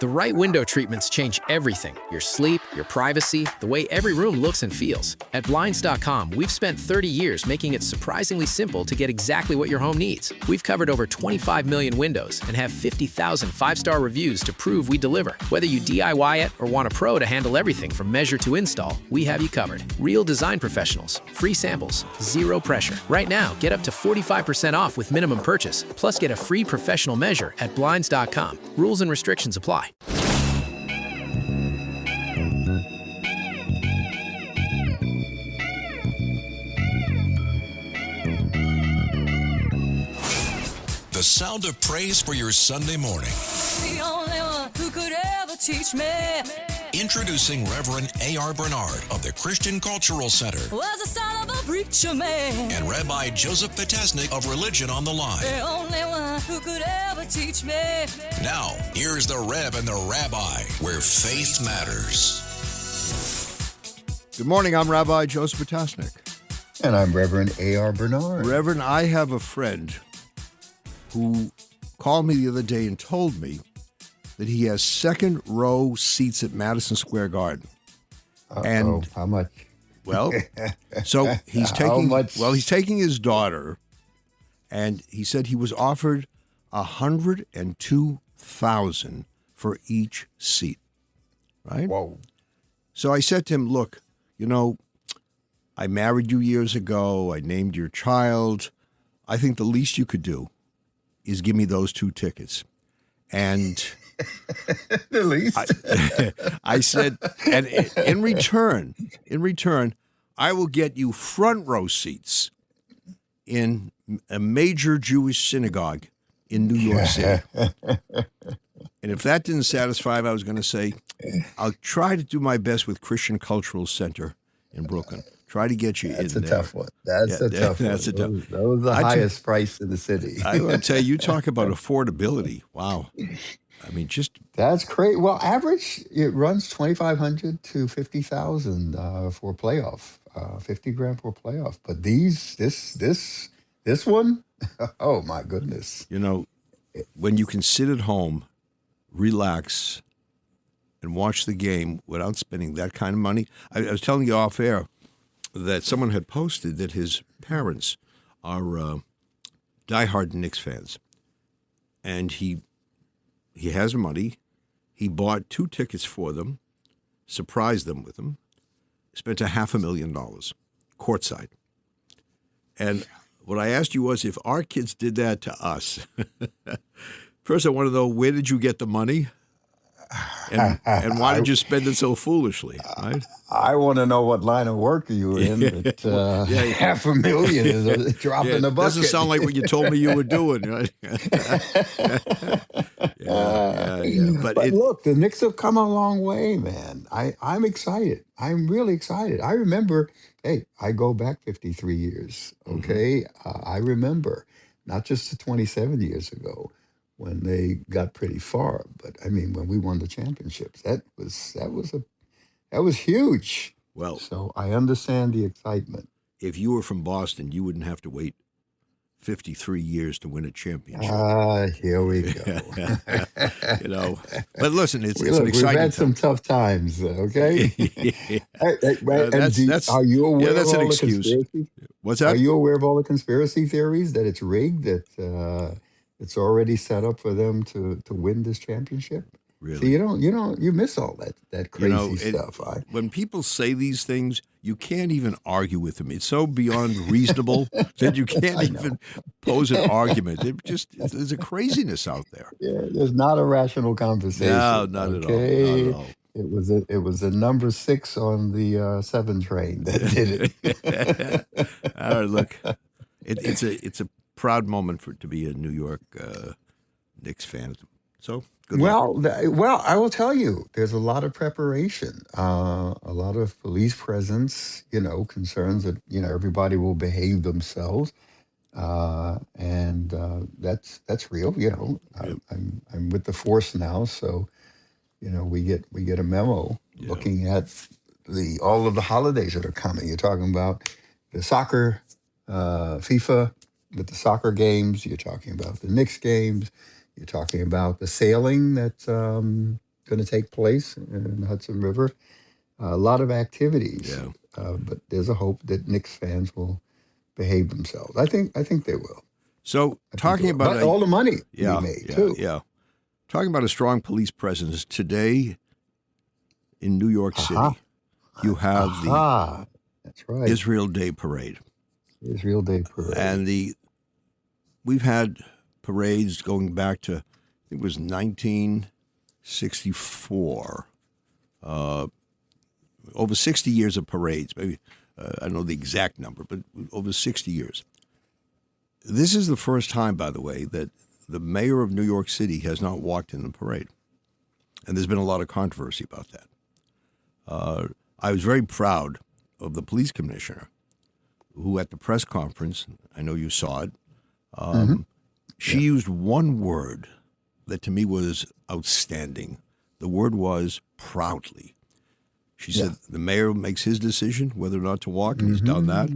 The right window treatments change everything: your sleep, your privacy, the way every room looks and feels. At Blinds.com, we've spent 30 years making it surprisingly simple to get exactly what your home needs. We've covered over 25 million windows and have 50,000 five-star reviews to prove we deliver. Whether you DIY it or want a pro to handle everything from measure to install, we have you covered. Real design professionals, free samples, zero pressure. Right now, get up to 45% off with minimum purchase, plus get a free professional measure at Blinds.com. Rules and restrictions apply. The sound of praise for your Sunday morning. The only one who could ever teach me. Introducing Reverend A.R. Bernard of the Christian Cultural Center. Was the son of a preacher man. And Rabbi Joseph Potasnik of Religion on the Line. The only one who could ever teach me. Now, here's the Rev and the Rabbi, where faith matters. Good morning, I'm Rabbi Joseph Potasnik. And I'm Reverend A.R. Bernard. Reverend, I have a friend who called me the other day and told me that he has second row seats at Madison Square Garden. And how much? Well, so he's taking his daughter, and he said he was offered $102,000 for each seat. Right? Whoa. So I said to him, look, you know, I married you years ago. I named your child. I think the least you could do is give me those 2 tickets. And the least. I said, and in return, I will get you front row seats in a major Jewish synagogue in New York City. And if that didn't satisfy him, I was going to say, I'll try to do my best with Christian Cultural Center in Brooklyn. Try to get you in there. That's a tough one. That's a tough one. That was the highest price in the city. I want to tell you talk about affordability. Wow. I mean, that's great. Well, average, it runs $2,500 to $50,000 for a playoff, $50,000 for a playoff. But this one, oh my goodness. You know, when you can sit at home, relax, and watch the game without spending that kind of money. I was telling you off air that someone had posted that his parents are diehard Knicks fans, and he has money. He bought 2 tickets for them, surprised them with them, spent $500,000 courtside. And what I asked you was, if our kids did that to us, first I want to know, where did you get the money? And why did you spend it so foolishly? Right? I want to know what line of work are you in. But, $500,000 is a drop in the bucket. Doesn't sound like what you told me you were doing. Right? But look, the Knicks have come a long way, man. I'm excited. I'm really excited. I remember, I go back 53 years, okay? Mm-hmm. I remember, not just the 27 years ago, when they got pretty far, but I mean, when we won the championships, that was huge. Well, so I understand the excitement. If you were from Boston, you wouldn't have to wait 53 years to win a championship. Here we go. You know, but listen, it's an exciting We've had time. some tough times, okay? That's are you aware that's of an all excuse. the conspiracy? What's that? Are you aware of all the conspiracy theories that it's rigged, that it's already set up for them to win this championship? Really? So you miss all that crazy stuff. When people say these things, you can't even argue with them. It's so beyond reasonable that you can't even pose an argument. There's a craziness out there. Yeah, there's not a rational conversation. No, not at all. Not at all. It was a number 6 on the 7 train that did it. All right, look, it's a proud moment to be a New York Knicks fan. So good luck. Well, I will tell you, there's a lot of preparation, a lot of police presence. Concerns that everybody will behave themselves, and that's real. I'm with the force now, so we get a memo looking at all of the holidays that are coming. You're talking about the soccer, FIFA. With the soccer games, you're talking about the Knicks games, you're talking about the sailing that going to take place in the Hudson River. A lot of activities, Yeah. but there's a hope that Knicks fans will behave themselves. I think they will. So I think they talking will. about But all the money yeah, we made yeah, too. yeah. Talking about a strong police presence today in New York Aha, City, you have the aha. That's right. Israel Day Parade, Israel Day Parade. and we've had parades going back to I think it was 1964. Over 60 years of parades. Maybe I don't know the exact number, but over 60 years. This is the first time, by the way, that the mayor of New York City has not walked in the parade. And there's been a lot of controversy about that. I was very proud of the police commissioner who at the press conference, I know you saw it, she used one word that to me was outstanding. The word was proudly. She said the mayor makes his decision whether or not to walk, and he's done that.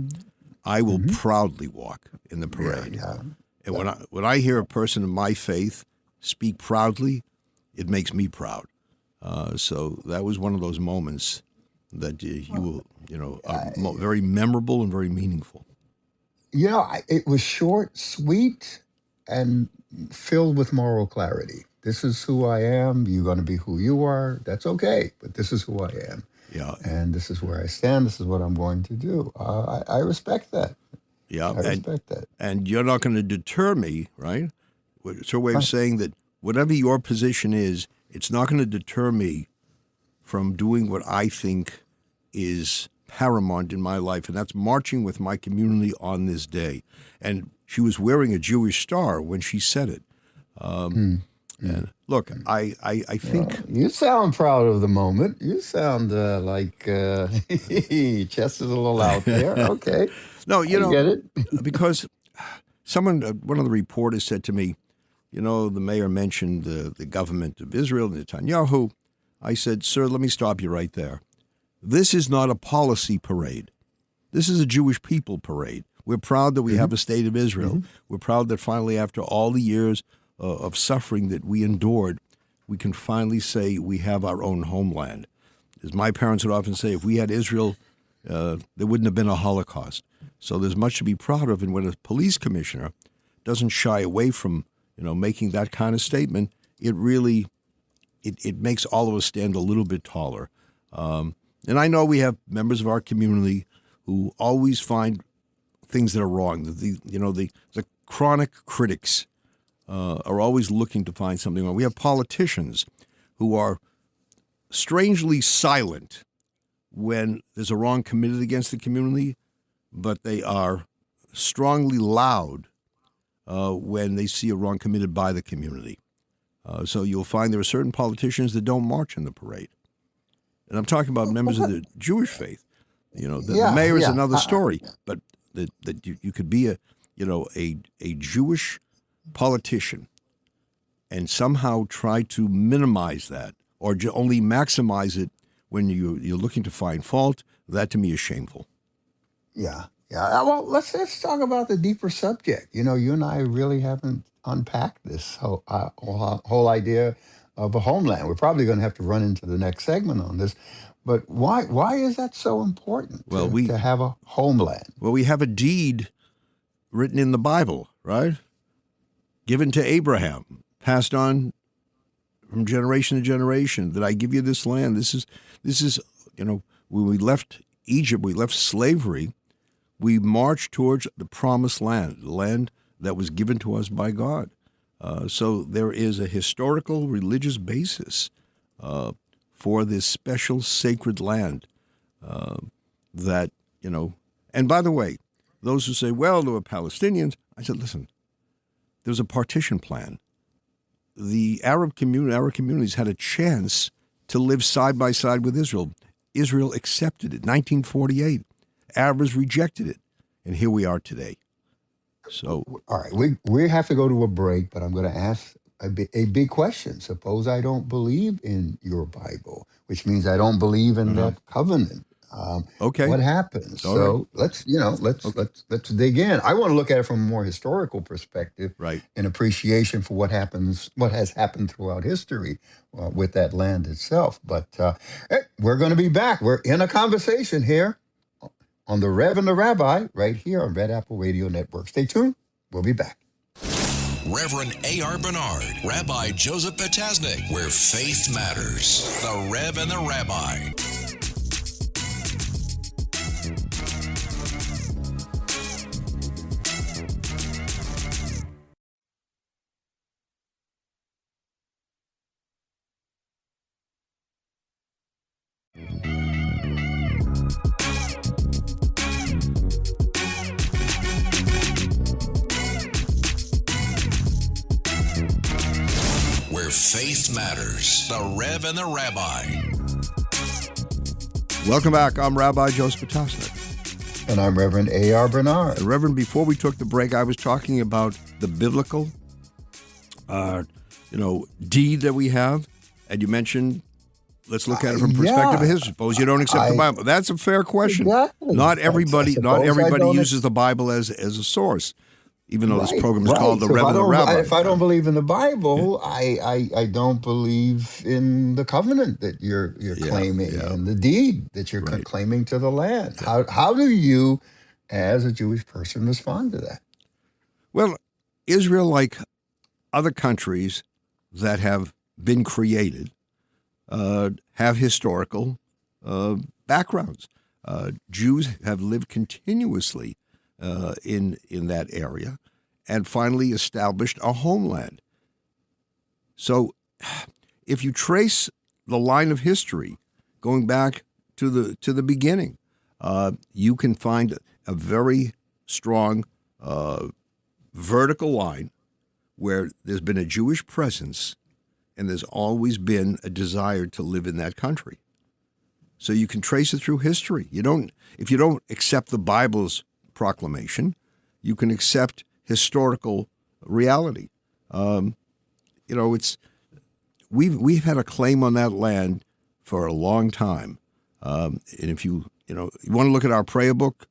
I will proudly walk in the parade. Yeah. And when I hear a person of my faith speak proudly, it makes me proud. So that was one of those moments that you will, are very memorable and very meaningful. It was short, sweet, and filled with moral clarity. This is who I am. You're going to be who you are. That's okay, but this is who I am. Yeah, And this is where I stand. This is what I'm going to do. I respect that. yeah, I respect that. and you're not going to deter me, right? It's her way of saying that whatever your position is, it's not going to deter me from doing what I think is paramount in my life, and that's marching with my community on this day. And she was wearing a Jewish star when she said it. And look, I think You sound proud of the moment. You sound like chest is a little out there. Okay. no, I get it. because one of the reporters said to me, the mayor mentioned the government of Israel, Netanyahu. I said, sir, let me stop you right there. This is not a policy parade. This is a Jewish people parade. We're proud that we have a state of Israel. We're proud that finally, after all the years of suffering that we endured, we can finally say we have our own homeland. As my parents would often say, if we had Israel, there wouldn't have been a Holocaust. So there's much to be proud of. And when a police commissioner doesn't shy away from, making that kind of statement, it really, it makes all of us stand a little bit taller. And I know we have members of our community who always find things that are wrong. The chronic critics are always looking to find something wrong. We have politicians who are strangely silent when there's a wrong committed against the community, but they are strongly loud when they see a wrong committed by the community. So you'll find there are certain politicians that don't march in the parade. And I'm talking about members of the Jewish faith. The mayor is another story, but that you could be a Jewish politician and somehow try to minimize that or only maximize it when you're looking to find fault. That to me is shameful. Yeah. Well, let's talk about the deeper subject. You and I really haven't unpacked this whole idea of a homeland. We're probably going to have to run into the next segment on this. But why is that so important to have a homeland? Well, we have a deed written in the Bible, right? Given to Abraham, passed on from generation to generation, that I give you this land. This is when we left Egypt, we left slavery, we marched towards the promised land, the land that was given to us by God. So there is a historical religious basis for this special sacred land that, and by the way, those who say, well, there were Palestinians, I said, listen, there's a partition plan. The Arab communities had a chance to live side by side with Israel. Israel accepted it. 1948. Arabs rejected it. And here we are today. So, all right, we have to go to a break, but I'm going to ask a big question. Suppose I don't believe in your Bible, which means I don't believe in that covenant. Okay. What happens? All So right. let's dig in. I want to look at it from a more historical perspective, Right. and appreciation for what has happened throughout history with that land itself. But hey, we're going to be back. We're in a conversation here on the Rev and the Rabbi, right here on Red Apple Radio Network. Stay tuned. We'll be back. Reverend A.R. Bernard, Rabbi Joseph Potasnik, where faith matters. The Rev and the Rabbi. Where faith matters. The Rev and the Rabbi. Welcome back. I'm Rabbi Joseph Potasnik. And I'm Reverend A.R. Bernard. Reverend, before we took the break, I was talking about the biblical, deed that we have, and you mentioned, let's look at it from perspective of history. Suppose you don't accept the Bible. That's a fair question. Exactly. Not everybody don't uses the Bible as a source, even though this program is called the So Rev and the Rabbi. if I don't believe in the Bible, I don't believe in the covenant that you're claiming and the deed that you're claiming to the land. How do you, as a Jewish person, respond to that? Well, Israel, like other countries that have been created, have historical backgrounds. Jews have lived continuously in that area, and finally established a homeland. So, if you trace the line of history going back to the beginning, you can find a very strong vertical line where there's been a Jewish presence, and there's always been a desire to live in that country. So you can trace it through history. If you don't accept the Bible's proclamation, you can accept historical reality. We've had a claim on that land for a long time. And if you want to look at our prayer book,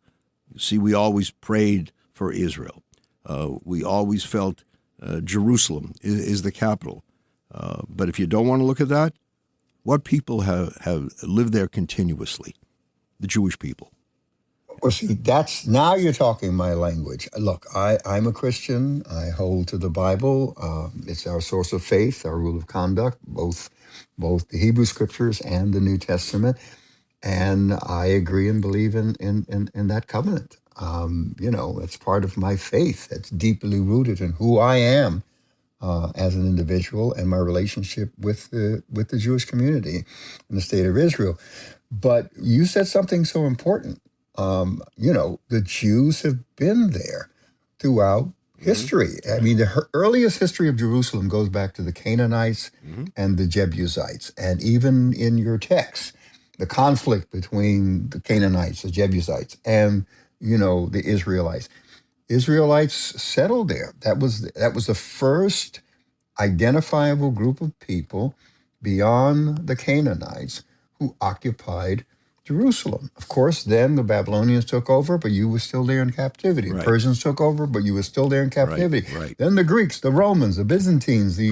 you see we always prayed for Israel. We always felt Jerusalem is the capital. But if you don't want to look at that, what people have lived there continuously? The Jewish people. Well, see, now you're talking my language. Look, I'm a Christian. I hold to the Bible. It's our source of faith, our rule of conduct, both the Hebrew Scriptures and the New Testament. And I agree and believe in that covenant. That's part of my faith. That's deeply rooted in who I am as an individual and my relationship with the Jewish community in the state of Israel. But you said something so important. The Jews have been there throughout history. I mean, the earliest history of Jerusalem goes back to the Canaanites and the Jebusites. And even in your text, the conflict between the Canaanites, the Jebusites, and, the Israelites. Israelites settled there. That was the first identifiable group of people beyond the Canaanites who occupied Jerusalem. Of course, then the Babylonians took over, but you were still there in captivity. Right. Persians took over, but you were still there in captivity. Right. Then the Greeks, the Romans, the Byzantines, the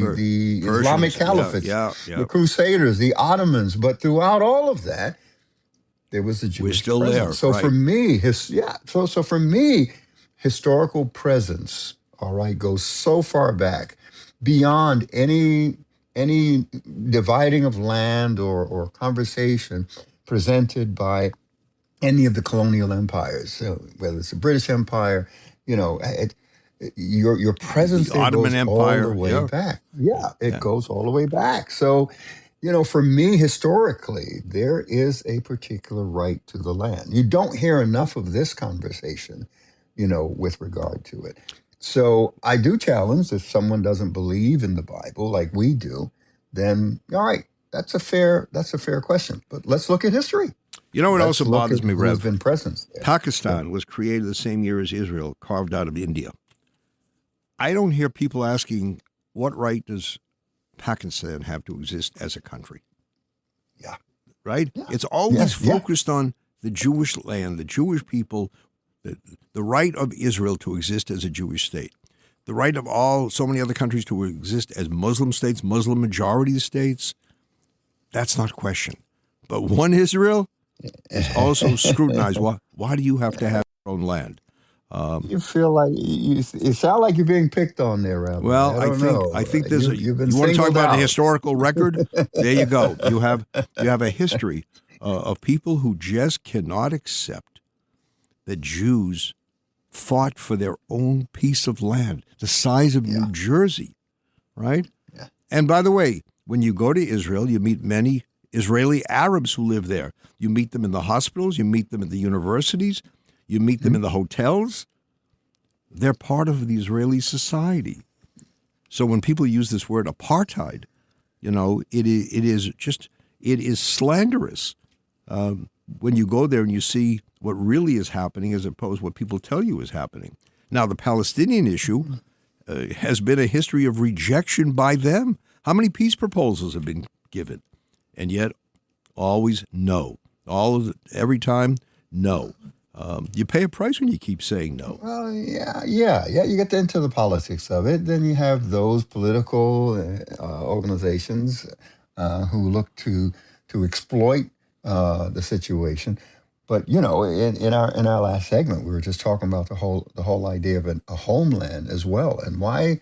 Islamic Caliphates, the Crusaders, the Ottomans. But throughout all of that, there was the Jewish still presence. there. So for me, so for me, historical presence, all right, goes so far back beyond any dividing of land or conversation presented by any of the colonial empires, so whether it's the British Empire, your presence The there Ottoman goes Empire, all the way back. It goes all the way back. So, for me, historically, there is a particular right to the land. You don't hear enough of this conversation, with regard to it. So I do challenge, if someone doesn't believe in the Bible like we do, then all right, that's a fair question. But let's look at history. You know what Let's also look bothers at me, who's Rev? been present there. Pakistan was created the same year as Israel, carved out of India. I don't hear people asking, what right does Pakistan have to exist as a country? Yeah. Right? Yeah. It's always focused on the Jewish land, the Jewish people, the right of Israel to exist as a Jewish state, the right of so many other countries to exist as Muslim states, Muslim majority states, that's not questioned. But one Israel is also scrutinized. Why do you have to have your own land? You feel like you sound like you're being picked on there, Rabbi. Well, I don't know. I think there's You've been you want to talk singled about out. the historical record? There you go. You have a history of people who just cannot accept that Jews fought for their own piece of land, the size of New Jersey, right? Yeah. And by the way, when you go to Israel, you meet many Israeli Arabs who live there. You meet them in the hospitals, you meet them at the universities, you meet them in the hotels. They're part of the Israeli society. So when people use this word apartheid, it is slanderous. When you go there and you see what really is happening as opposed to what people tell you is happening. Now, the Palestinian issue has been a history of rejection by them. How many peace proposals have been given? And yet, always no. Every time, no. You pay a price when you keep saying no. Well, yeah. You get into the politics of it. Then you have those political organizations who look to exploit the situation. But in our last segment, we were just talking about the whole idea of a homeland as well, and why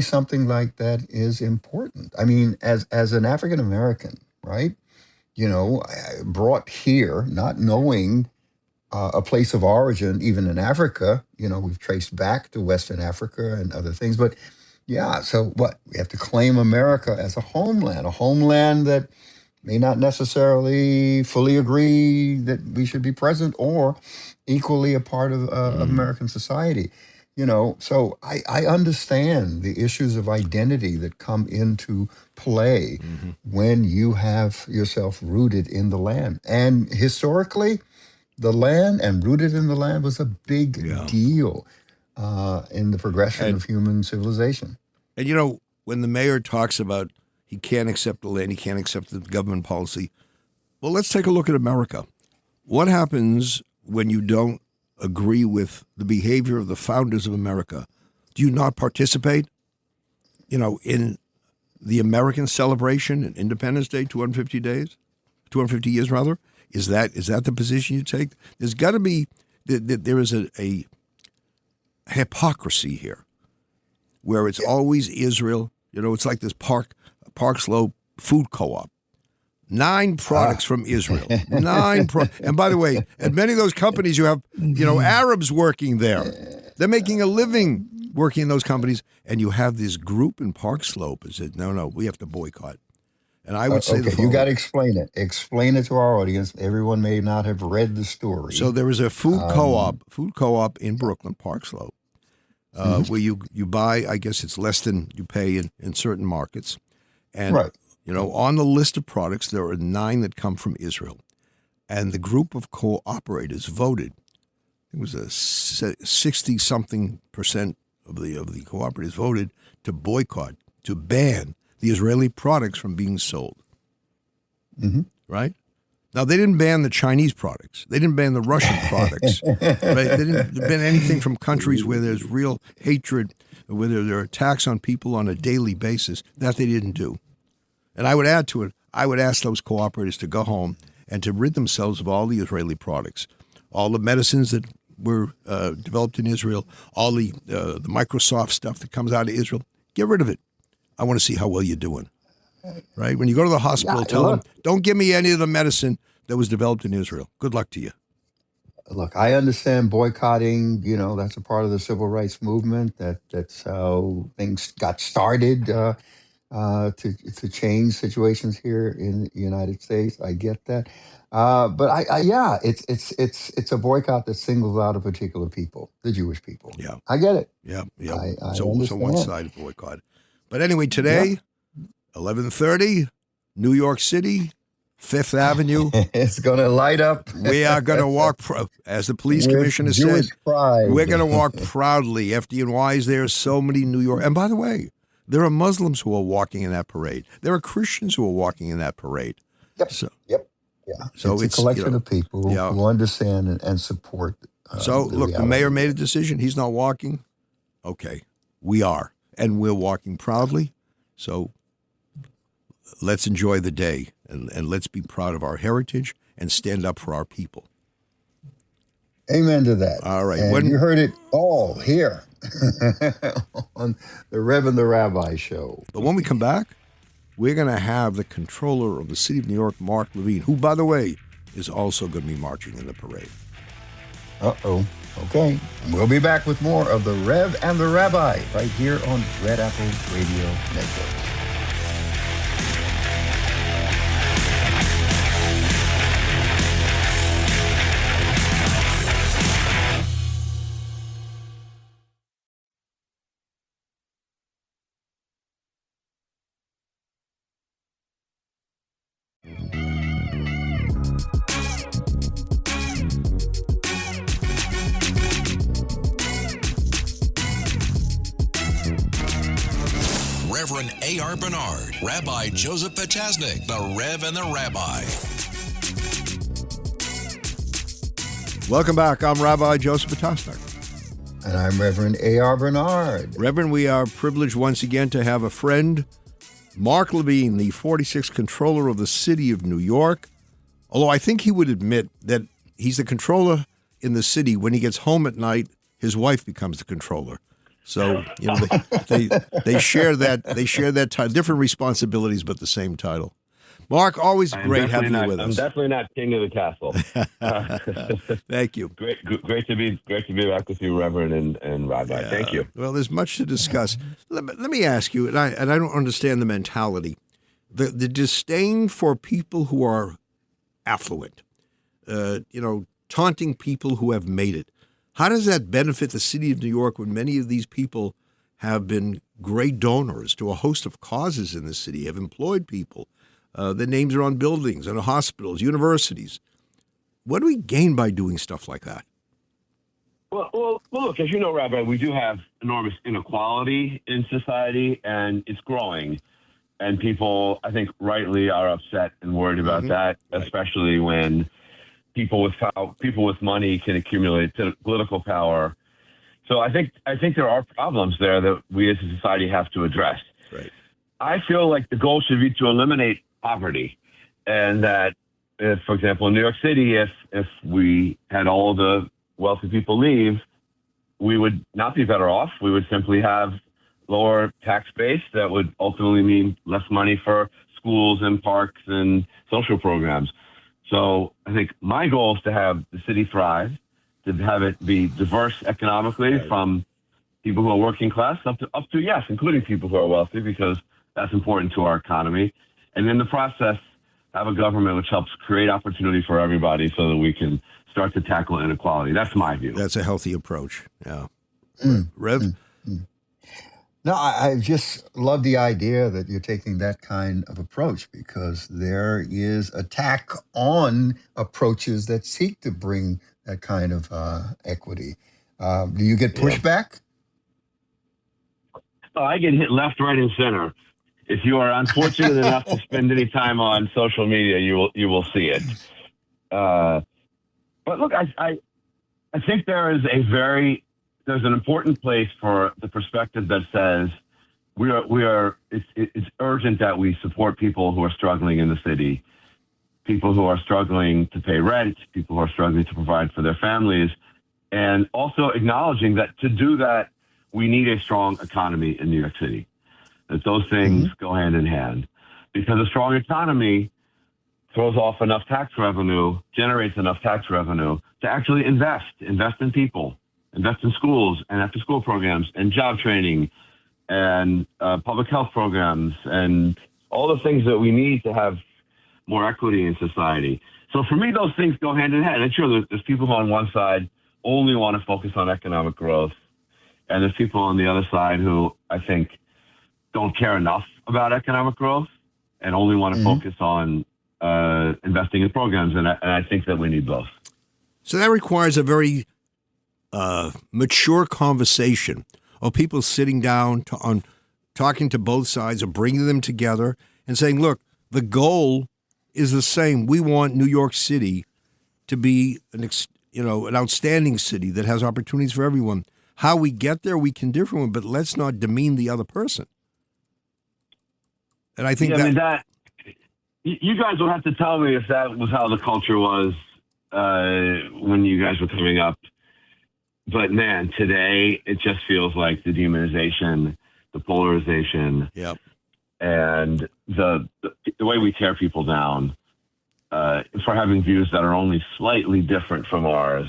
something like that is important. I mean, as an African American, right? Brought here, not knowing a place of origin, even in Africa. We've traced back to Western Africa and other things. But yeah, so what? We have to claim America as a homeland that may not necessarily fully agree that we should be present or equally a part of American society. So I understand the issues of identity that come into play when you have yourself rooted in the land. And historically, the land and rooted in the land was a big deal in the progression of human civilization. And when the mayor talks about he can't accept the land, he can't accept the government policy, well, let's take a look at America. What happens when you don't agree with the behavior of the founders of America? Do you not participate, in the American celebration and Independence Day, 250 years rather? Is that the position you take? There's got to be, there is a hypocrisy here where it's always Israel. It's like this Park Slope food co-op. 9 products from Israel. 9 and by the way, at many of those companies you have, Arabs working there. They're making a living working in those companies, and you have this group in Park Slope that said, no, we have to boycott. And I would say you got to explain it. Explain it to our audience. Everyone may not have read the story. So there is a food co-op in Brooklyn, Park Slope, where you buy, I guess it's less than you pay in certain markets. And, on the list of products, there are 9 that come from Israel. And the group of cooperators voted. It was a 60-something% of the cooperators voted to boycott, to ban the Israeli products from being sold. Right? Now, they didn't ban the Chinese products. They didn't ban the Russian products. Right? They didn't ban anything from countries where there's real hatred, where there are attacks on people on a daily basis. That they didn't do. And I would add to it, I would ask those cooperators to go home and to rid themselves of all the Israeli products, all the medicines that were developed in Israel, all the Microsoft stuff that comes out of Israel. Get rid of it. I want to see how well you're doing. Right? When you go to the hospital, tell them, don't give me any of the medicine that was developed in Israel. Good luck to you. Look, I understand boycotting, that's a part of the civil rights movement. That's how things got started to change situations here in the United States. I get that. But it's a boycott that singles out a particular people, the Jewish people. Yeah. I get it. Yeah. I So understand. one-sided boycott. But anyway, today, 11:30, New York City, Fifth Avenue. It's going to light up. We are going to walk, as the police with commissioner Jewish said, pride. we're going to walk proudly. FDNY's there, so many New York. And by the way, there are Muslims who are walking in that parade. There are Christians who are walking in that parade. Yep. So, Yep. Yeah, So it's a it's, you collection know, of people yeah. who understand and support So the look, the mayor reality. made a decision. He's not walking. Okay, we are, and we're walking proudly. So let's enjoy the day, and let's be proud of our heritage and stand up for our people. Amen to that. All right. And you heard it all here on the Rev The Rabbi show. But when we come back, we're going to have the controller of the city of New York, Mark Levine, who, by the way, is also going to be marching in the parade. Uh-oh. Okay. We'll be back with more of the Rev and the Rabbi right here on Red Apple Radio Network. Reverend A.R. Bernard, Rabbi Joseph Potasnik, the Rev and the Rabbi. Welcome back. I'm Rabbi Joseph Potasnik. And I'm Reverend A.R. Bernard. Reverend, we are privileged once again to have a friend, Mark Levine, the 46th controller of the city of New York. Although I think he would admit that he's the controller in the city. When he gets home at night, his wife becomes the controller. So, you know, they share that title, different responsibilities, but the same title. Mark, always great having you with us. I'm definitely not king of the castle. Thank you. Great to be back with you, Reverend and Rabbi. Yeah. Thank you. Well, there's much to discuss. Let me ask you, and I don't understand the mentality, the disdain for people who are affluent, taunting people who have made it. How does that benefit the city of New York when many of these people have been great donors to a host of causes in the city, have employed people? Their names are on buildings and hospitals, universities. What do we gain by doing stuff like that? Well, look, as you know, Rabbi, we do have enormous inequality in society, and it's growing. And people, I think, rightly are upset and worried about that, especially when people with money can accumulate political power. So I think there are problems there that we as a society have to address. Right. I feel like the goal should be to eliminate poverty, and that, if, for example, in New York City, if we had all the wealthy people leave, we would not be better off. We would simply have lower tax base that would ultimately mean less money for schools and parks and social programs. So I think my goal is to have the city thrive, to have it be diverse economically, from people who are working class up to yes, including people who are wealthy, because that's important to our economy. And in the process, have a government which helps create opportunity for everybody so that we can start to tackle inequality. That's my view. That's a healthy approach. Yeah. Rev? No, I just love the idea that you're taking that kind of approach, because there is attack on approaches that seek to bring that kind of equity. Do you get pushback? Oh, I get hit left, right, and center. If you are unfortunate enough to spend any time on social media, you will see it. But look, I think there's an important place for the perspective that says it's urgent that we support people who are struggling in the city, people who are struggling to pay rent, people who are struggling to provide for their families, and also acknowledging that to do that, we need a strong economy in New York City, that those things go hand in hand, because a strong economy throws off enough tax revenue, generates enough tax revenue to actually invest in people, invest in schools and after-school programs and job training and public health programs and all the things that we need to have more equity in society. So for me, those things go hand in hand. And sure, there's people who on one side only want to focus on economic growth, and there's people on the other side who I think don't care enough about economic growth and only want to focus on investing in programs. And I think that we need both. So that requires a very mature conversation of people sitting down talking to both sides or bringing them together and saying, look, the goal is the same. We want New York City to be an outstanding city that has opportunities for everyone. How we get there, we can differ with, but let's not demean the other person. And I think you guys will have to tell me if that was how the culture was when you guys were coming up. But man, today it just feels like the demonization, the polarization, and the way we tear people down for having views that are only slightly different from ours.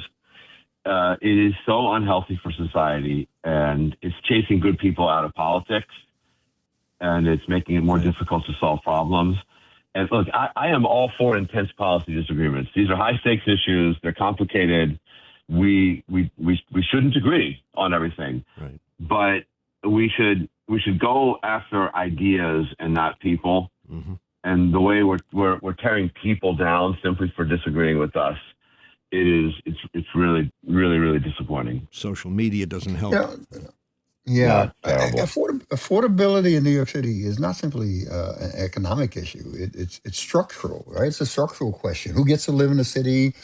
It is so unhealthy for society, and it's chasing good people out of politics, and it's making it more difficult to solve problems. And look, I am all for intense policy disagreements. These are high stakes issues. They're complicated. We shouldn't agree on everything, right. But we should go after ideas and not people. Mm-hmm. And the way we're tearing people down simply for disagreeing with us, it's really, really, really disappointing. Social media doesn't help. Yeah. Terrible. Affordability in New York City is not simply an economic issue. It's structural, right? It's a structural question. Who gets to live in the city?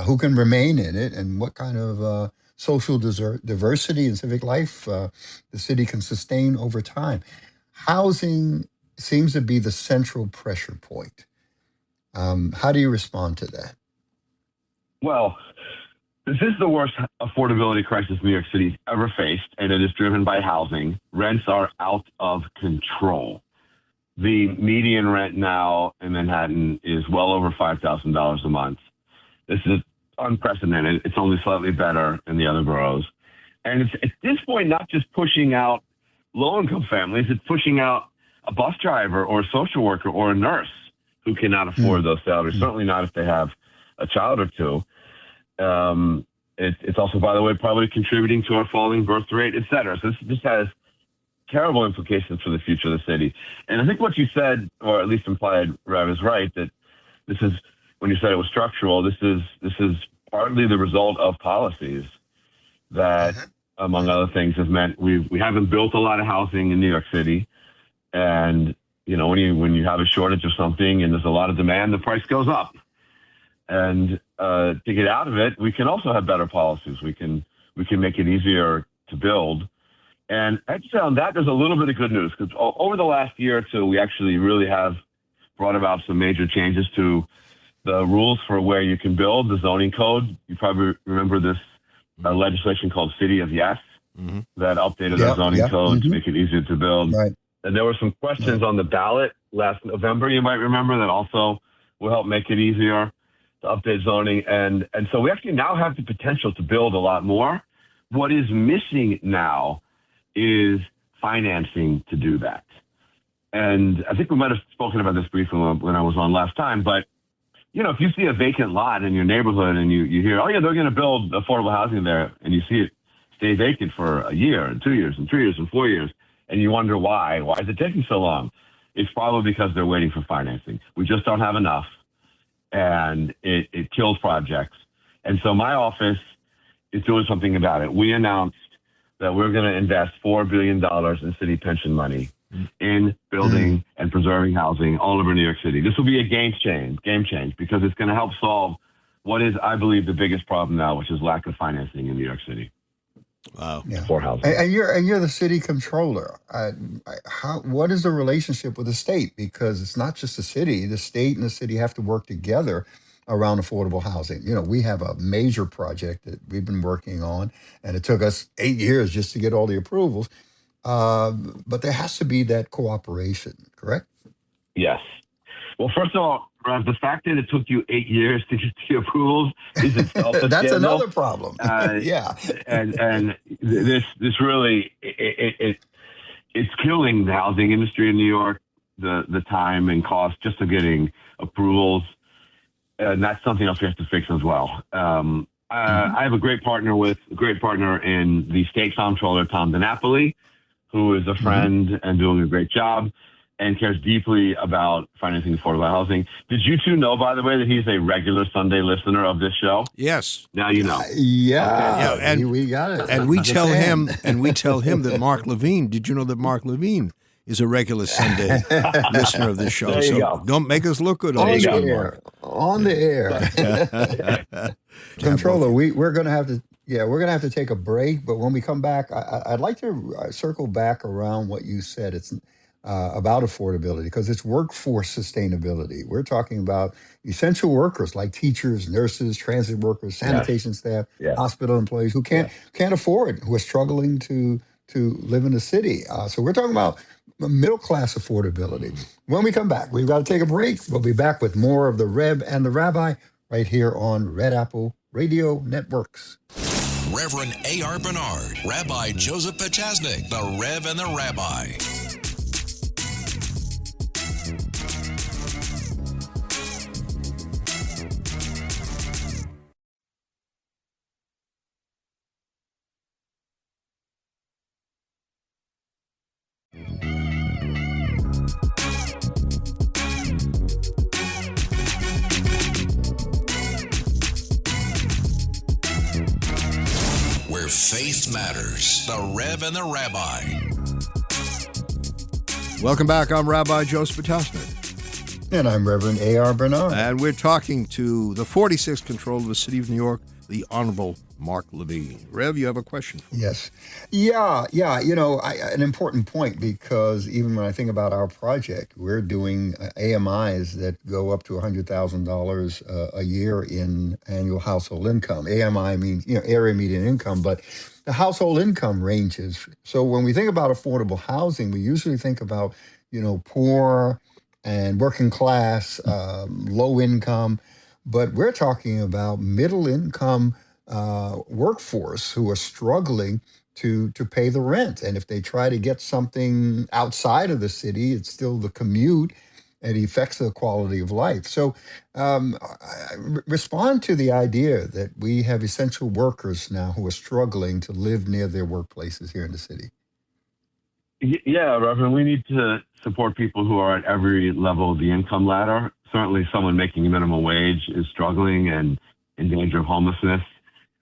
Who can remain in it? And what kind of social diversity and civic life the city can sustain over time? Housing seems to be the central pressure point. How do you respond to that? Well, this is the worst affordability crisis New York City's ever faced, and it is driven by housing. Rents are out of control. The median rent now in Manhattan is well over $5,000 a month. This is unprecedented. It's only slightly better in the other boroughs. And it's at this point not just pushing out low-income families, it's pushing out a bus driver or a social worker or a nurse who cannot afford those salaries, certainly not if they have a child or two. It's also, by the way, probably contributing to our falling birth rate, et cetera. So this has terrible implications for the future of the city. And I think what you said, or at least implied, Rev, is right, that this is, when you said it was structural, this is partly the result of policies that, among other things, have meant we haven't built a lot of housing in New York City. And, when you have a shortage of something and there's a lot of demand, the price goes up. And to get out of it, we can also have better policies. We can make it easier to build. And I'd say on that, there's a little bit of good news, because over the last year or two, we actually really have brought about some major changes to the rules for where you can build, the zoning code. You probably remember this legislation called City of Yes that updated our zoning code to make it easier to build. Right. And there were some questions on the ballot last November, you might remember, that also will help make it easier to update zoning. And so we actually now have the potential to build a lot more. What is missing now is financing to do that. And I think we might have spoken about this briefly when I was on last time, but if you see a vacant lot in your neighborhood and you hear, oh yeah, they're going to build affordable housing there, and you see it stay vacant for a year and 2 years and 3 years and 4 years, and you wonder why is it taking so long? It's probably because they're waiting for financing. We just don't have enough. And it kills projects. And so my office is doing something about it. We announced that we're going to invest $4 billion in city pension money in building and preserving housing all over New York City. This will be a game change, because it's going to help solve what is, I believe, the biggest problem now, which is lack of financing in New York City. Wow. For housing. And you're the city controller. What is the relationship with the state? Because it's not just the city. The state and the city have to work together around affordable housing. We have a major project that we've been working on, and it took us 8 years just to get all the approvals. But there has to be that cooperation, correct? Yes. Well, first of all, Rev, the fact that it took you 8 years to get the approvals is itself a That's scandal. another problem. Yeah. And this really it's killing the housing industry in New York. The time and cost just of getting approvals, and that's something else we have to fix as well. I have a great partner in the state comptroller, Tom DiNapoli, who is a friend and doing a great job and cares deeply about financing affordable housing. Did you two know, by the way, that he's a regular Sunday listener of this show? Yes. Now you know. Yeah. And we got it. And we tell him that Mark Levine, did you know that Mark Levine is a regular Sunday listener of this show. There you So go. don't make us look good on On this the one, air. Mark. On the air. Controller, we're going to have to, we're going to have to take a break. But when we come back, I'd like to circle back around what you said. It's about affordability because it's workforce sustainability. We're talking about essential workers like teachers, nurses, transit workers, sanitation staff, hospital employees who can't afford, who are struggling to live in the city. So we're talking about middle class affordability. When we come back, we've got to take a break. We'll be back with more of the Rev and the Rabbi right here on Red Apple Radio Networks. Reverend A.R. Bernard, Rabbi Joseph Potasnik, the Rev and the Rabbi. Where faith matters. The Rev and the Rabbi. Welcome back. I'm Rabbi Joseph Potasnik. And I'm Reverend A.R. Bernard. And we're talking to the 46th Controller of the City of New York, the Honorable Mark Levine. Rev, you have a question for me? Yes. Yeah. An important point because even when I think about our project, we're doing AMIs that go up to $100,000 a year in annual household income. AMI means, area median income, but the household income ranges. So when we think about affordable housing, we usually think about, poor and working class, low income, but we're talking about middle income workforce who are struggling to pay the rent. And if they try to get something outside of the city, it's still the commute and it affects the quality of life. So respond to the idea that we have essential workers now who are struggling to live near their workplaces here in the city. Yeah, Reverend, we need to support people who are at every level of the income ladder. Certainly someone making a minimum wage is struggling and in danger of homelessness.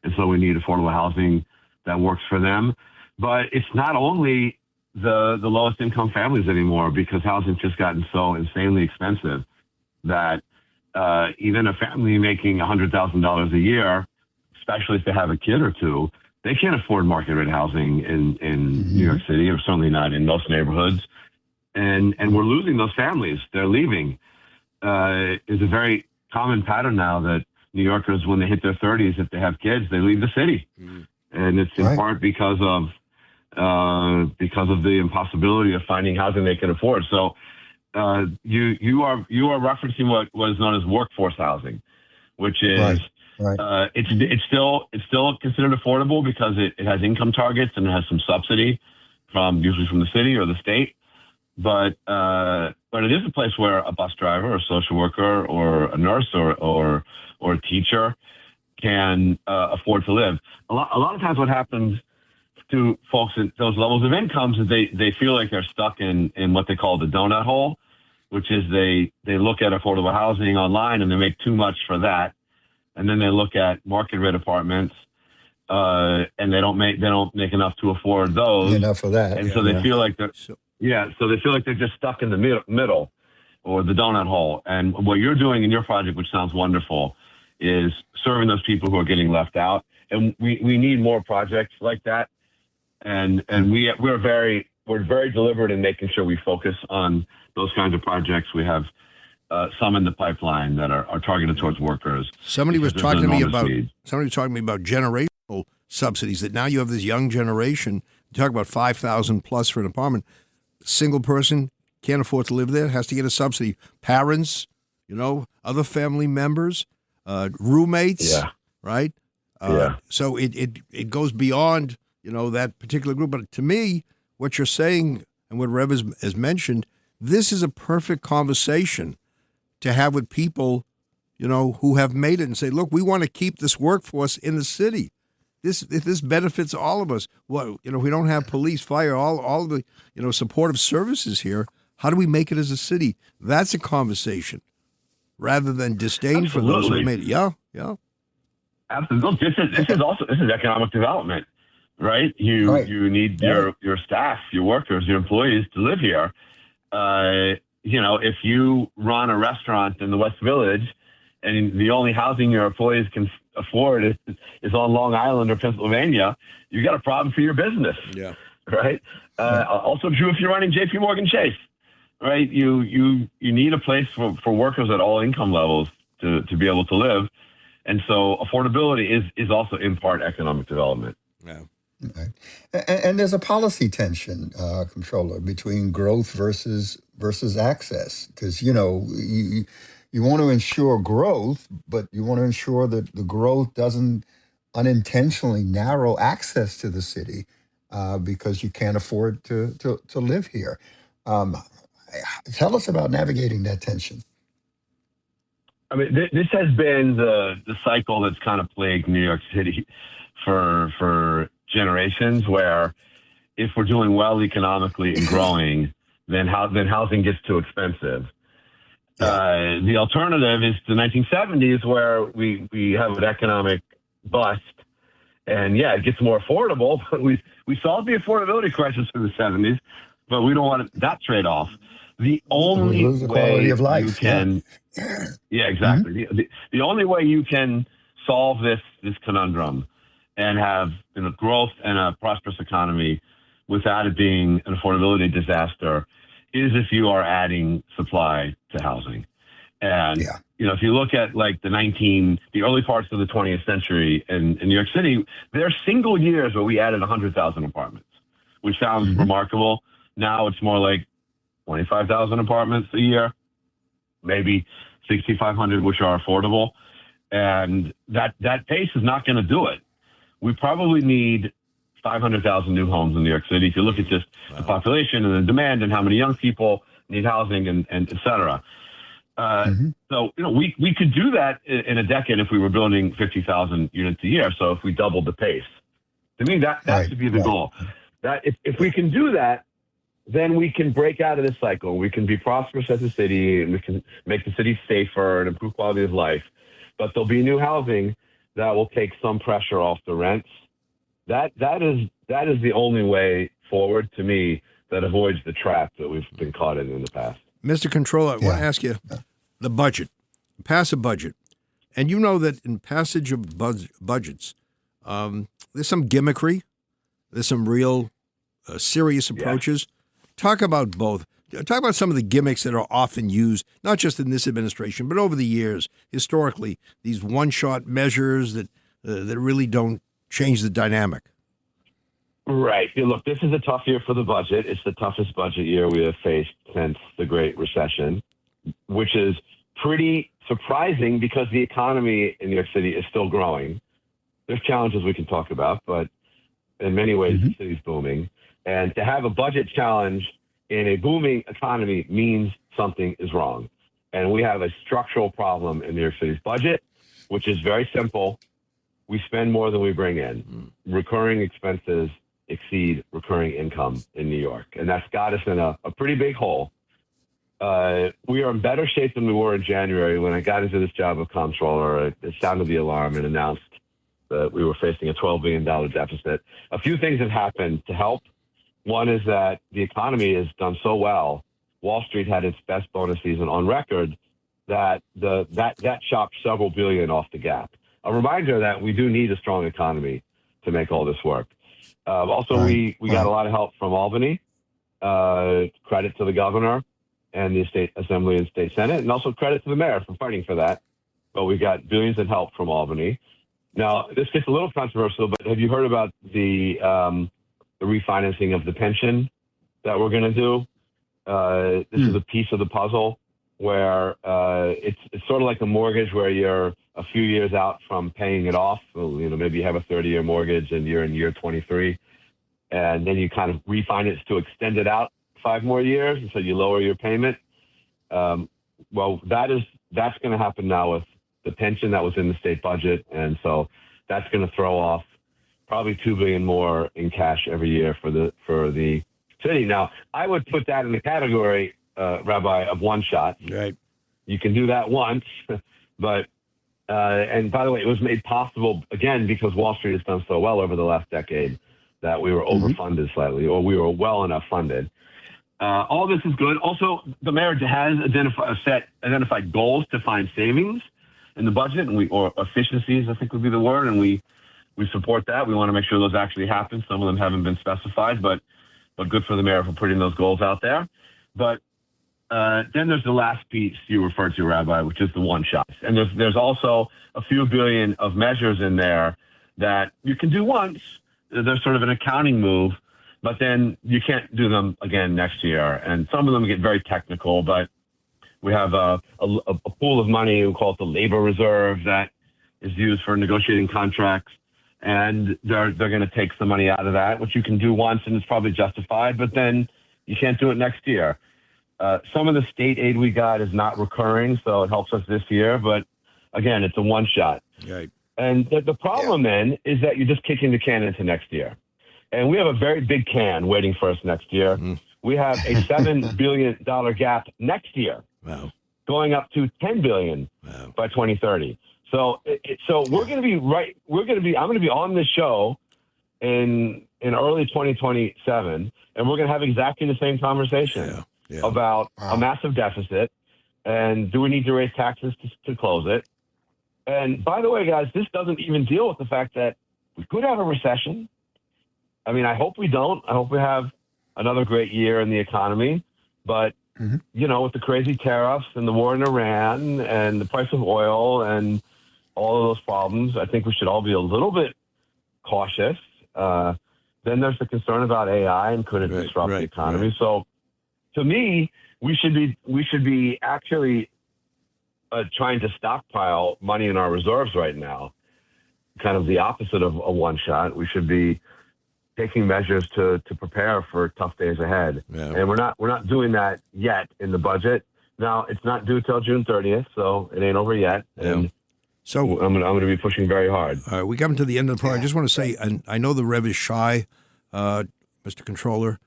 And so we need affordable housing that works for them. But it's not only the lowest income families anymore because housing's just gotten so insanely expensive that even a family making $100,000 a year, especially if they have a kid or two, they can't afford market rate housing in New York City, or certainly not in most neighborhoods. And we're losing those families. They're leaving. It's a very common pattern now that New Yorkers, when they hit their 30s, if they have kids, they leave the city. And it's in part because of the impossibility of finding housing they can afford. So you are referencing what was known as workforce housing, which is it's still considered affordable because it has income targets and it has some subsidy usually from the city or the state. But it is a place where a bus driver or a social worker or a nurse or a teacher can afford to live. A lot of times what happens to folks at those levels of incomes is they feel like they're stuck in what they call the donut hole, which is they look at affordable housing online and they make too much for that. And then they look at market rate apartments and they don't make enough to afford those. Enough of that. And so they feel like they're just stuck in the middle or the donut hole. And what you're doing in your project, which sounds wonderful, is serving those people who are getting left out. And we need more projects like that. And we're very deliberate in making sure we focus on those kinds of projects. We have some in the pipeline that are targeted towards workers. Somebody was talking to me about generational subsidies, that now you have this young generation, talk about $5,000 plus for an apartment. Single person can't afford to live there, has to get a subsidy. Parents, other family members, roommates, right? So it goes beyond, that particular group. But to me, what you're saying and what Rev has mentioned, this is a perfect conversation to have with people, who have made it and say, look, we want to keep this workforce in the city. This benefits all of us. Well, we don't have police, fire, all the, supportive services here. How do we make it as a city? That's a conversation rather than disdain for those who have made it. Yeah. Absolutely. This is economic development, right? You Right. you need Right. your staff, your workers, your employees to live here. If you run a restaurant in the West Village and the only housing your employees can afford is on Long Island or Pennsylvania, you got a problem for your business. Yeah. Right. Also true if you're running J.P. Morgan Chase, right? You need a place for workers at all income levels to be able to live. And so affordability is also in part economic development. Yeah. Right. And there's a policy tension, controller, between growth versus access, because you want to ensure growth, but you want to ensure that the growth doesn't unintentionally narrow access to the city because you can't afford to live here. Um, Tell us about navigating that tension. I mean, this has been the cycle that's kind of plagued New York City for generations, where if we're doing well economically and growing, then housing gets too expensive. The alternative is the 1970s, where we have an economic bust, and it gets more affordable. But we solved the affordability crisis in the 70s, but we don't want that trade-off. The We only lose the way quality of you life. can, exactly. The only way you can solve this conundrum and have growth and a prosperous economy without it being an affordability disaster is if you are adding supply to housing. And if you look at like the early parts of the 20th century in New York City, there are single years where we added 100,000 apartments, which sounds remarkable. Now it's more like 25,000 apartments a year, maybe 6,500, which are affordable. And that pace is not going to do it. We probably need 500,000 new homes in New York City if you look at just the population and the demand and how many young people need housing and et cetera. So, we could do that in a decade if we were building 50,000 units a year. So if we doubled the pace, to me, that should be the goal. That if we can do that, then we can break out of this cycle. We can be prosperous as a city, and we can make the city safer and improve quality of life. But there'll be new housing that will take some pressure off the rents. That is the only way forward, to me, that avoids the trap that we've been caught in the past. Mr. Controller, I want to ask you the budget, pass a budget. And you know that in passage of budgets, there's some gimmickry, there's some real serious approaches. Talk about both. Talk about some of the gimmicks that are often used, not just in this administration, but over the years, historically, these one-shot measures that really don't change the dynamic. Right. Look, this is a tough year for the budget. It's the toughest budget year we have faced since the Great Recession, which is pretty surprising because the economy in New York City is still growing. There's challenges we can talk about, but in many ways, the city's booming. And to have a budget challenge in a booming economy means something is wrong. And we have a structural problem in New York City's budget, which is very simple. We spend more than we bring in. Recurring expenses exceed recurring income in New York. And that's got us in a pretty big hole. We are in better shape than we were in January. When I got into this job of comptroller, it sounded the alarm and announced that we were facing a $12 billion deficit. A few things have happened to help. One is that the economy has done so well. Wall Street had its best bonus season on record that that chopped several billion off the gap. A reminder that we do need a strong economy to make all this work. We got a lot of help from Albany. Credit to the governor and the State Assembly and State Senate, and also credit to the mayor for fighting for that. But we got billions in help from Albany. Now, this gets a little controversial, but have you heard about the refinancing of the pension that we're going to do? This is a piece of the puzzle where it's sort of like a mortgage where you're a few years out from paying it off. So, maybe you have a 30-year mortgage and you're in year 23, and then you kind of refinance to extend it out 5 more years, and so you lower your payment. Well, that's going to happen now with the pension that was in the state budget, and so that's going to throw off probably $2 billion more in cash every year for the city. Now, I would put that in the category, Rabbi, of one shot. Right. You can do that once, but and by the way, it was made possible again because Wall Street has done so well over the last decade. that we were overfunded slightly, or we were well enough funded. All this is good. Also, the mayor has identified goals to find savings in the budget, or efficiencies, I think would be the word, and we support that. We want to make sure those actually happen. Some of them haven't been specified, but good for the mayor for putting those goals out there. But then there's the last piece you referred to, Rabbi, which is the one shots. And there's also a few billion of measures in there that you can do once. There's sort of an accounting move, but then you can't do them again next year. And some of them get very technical, but we have a pool of money, we call it the labor reserve, that is used for negotiating contracts. And they're going to take some money out of that, which you can do once and it's probably justified, but then you can't do it next year. Some of the state aid we got is not recurring, so it helps us this year. But again, it's a one shot. Right. And the problem then is that you're just kicking the can into next year. And we have a very big can waiting for us next year. We have a $7 billion gap next year, going up to $10 billion by 2030. So we're going to be right. I'm going to be on this show in early 2027, and we're going to have exactly the same conversation about a massive deficit, and do we need to raise taxes to close it? And by the way, guys, this doesn't even deal with the fact that we could have a recession. I mean, I hope we don't. I hope we have another great year in the economy. But, you know, with the crazy tariffs and the war in Iran and the price of oil and all of those problems, I think we should all be a little bit cautious. Then there's the concern about AI and could it disrupt the economy. Right. So to me, we should be actually trying to stockpile money in our reserves right now, kind of the opposite of a one shot. We should be taking measures to prepare for tough days ahead. Yeah. And we're not doing that yet in the budget. Now, it's not due till June 30th, so it ain't over yet. Yeah. And so I'm going to be pushing very hard. All right, we come to the end of the program. I just want to say, and I know the Rev is shy, Mr. Controller.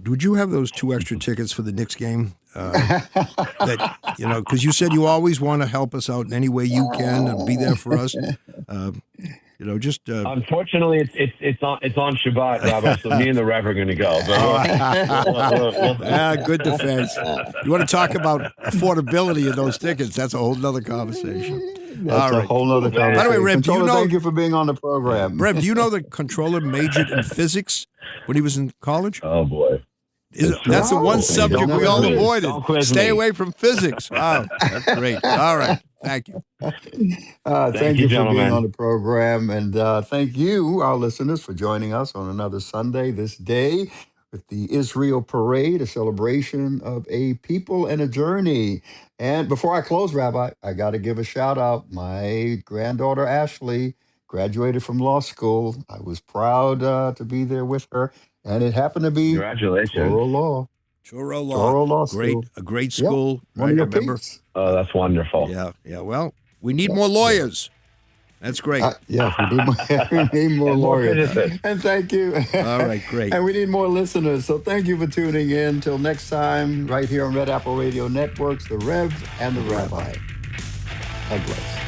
Would you have those 2 extra tickets for the Knicks game? That, you know, because you said you always want to help us out in any way you can and be there for us. You know, just unfortunately, it's on Shabbat, Rabbi, so me and the Rev are going to go. But good defense. You want to talk about affordability of those tickets? That's a whole nother conversation. That's a whole other conversation. By the way, Rev, thank you for being on the program. Rev, do you know the Controller majored in physics when he was in college? Oh, boy. That's the one subject we all avoided. Stay away from physics. Wow, that's great. All right. Thank you. Thank you for being on the program. And thank you, our listeners, for joining us on another Sunday this day with the Israel Parade, a celebration of a people and a journey. And before I close, Rabbi, I got to give a shout out. My granddaughter, Ashley, graduated from law school. I was proud to be there with her. And it happened to be Congratulations. Truro Law School. A great school. Yep. One of your peeps. Oh, that's wonderful. Yeah. Well, we need more lawyers. That's great. Yes, we need more lawyers. And thank you. All right, great. And we need more listeners. So thank you for tuning in. Until next time, right here on Red Apple Radio Networks, the Rev and the Rabbi. God bless.